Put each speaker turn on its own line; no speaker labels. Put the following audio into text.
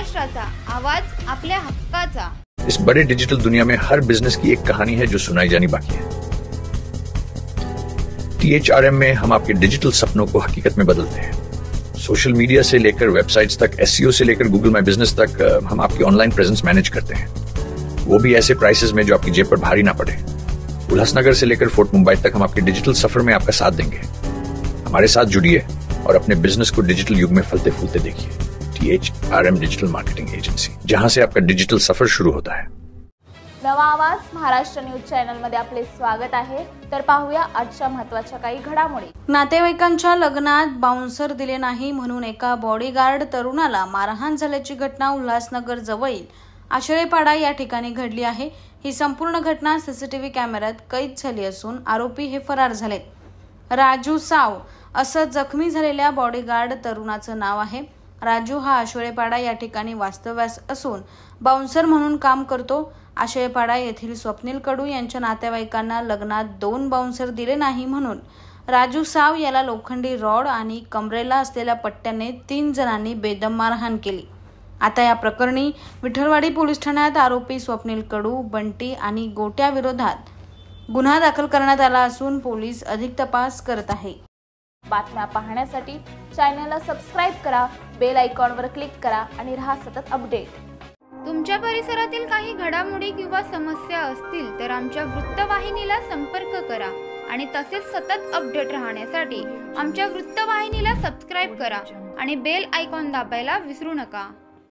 महाराष्ट्राचा आवाज आपल्या हक्काचा।
इस बड़े डिजिटल दुनिया में हर बिजनेस की एक कहानी है जो सुनाई जानी बाकी है। THRM में हम आपके डिजिटल सपनों को हकीकत में बदलते हैं। सोशल मीडिया से लेकर वेबसाइट्स तक, SEO से लेकर गूगल माई बिजनेस तक हम आपकी ऑनलाइन प्रेजेंस मैनेज करते हैं, वो भी ऐसे प्राइसेस में जो आपकी जेब पर भारी ना पड़े। उल्लासनगर से लेकर फोर्ट मुंबई तक हम आपके डिजिटल सफर में आपका साथ देंगे। हमारे साथ जुड़िए और अपने बिजनेस को डिजिटल युग में फलते फूलते देखिए। THRM डिजिटल मार्केटिंग एजेंसी, जहां से आपका डिजिटल सफर शुरू होता है।
नवा आवाज महाराष्ट्र न्यूज चॅनल मध्ये आपले स्वागत आहे। तर पाहूया आजच्या महत्त्वाच्या काही घडामोडी।
नातेवाईकांच्या लग्नात बाउन्सर दिले नाही म्हणून एका बॉडीगार्ड तरुणाला मारहाण झाल्याची घटना उल्हासनगर जवळील आशळेपाडा या ठिकाणी घडली आहे। ही संपूर्ण घटना सीसीटीव्ही कॅमेऱ्यात कैद झाली असून आरोपी हे फरार झाले। राजू साव असं जखमी झालेल्या बॉडीगार्ड तरुणाचं नाव आहे। राजू हा आशळेपाडा या ठिकाणी वास्तव्यास असून बाउन्सर म्हणून काम करतो। आशळेपाडा येथील स्वप्नील कडू यांच्या नातेवाईकांना लग्नात 2 बाउन्सर दिले नाही म्हणून राजू साव याला लोखंडी रॉड आणि कमरेला असलेल्या पट्ट्याने 3 जणांनी बेदम मारहाण केली। आता या प्रकरणी विठलवाडी पोलीस ठाण्यात आरोपी स्वप्नील कडू, बंटी आणि गोट्या विरोधात गुन्हा दाखल करण्यात आला असून पोलीस अधिक तपास करत आहे।
बातम्या पाहण्यासाठी चॅनलला सबस्क्राइब करा, बेल आयकॉनवर क्लिक करा आणि रहा सतत अपडेट।
तुमच्या परिसरातील काही घडामोडी किंवा समस्या असतील तर आमच्या वृत्तवाहिनीला संपर्क करा आणि तसेच सतत अपडेट राहण्यासाठी आमच्या वृत्तवाहिनीला सबस्क्राइब करा आणि बेल आयकॉन दाबायला विसरू नका।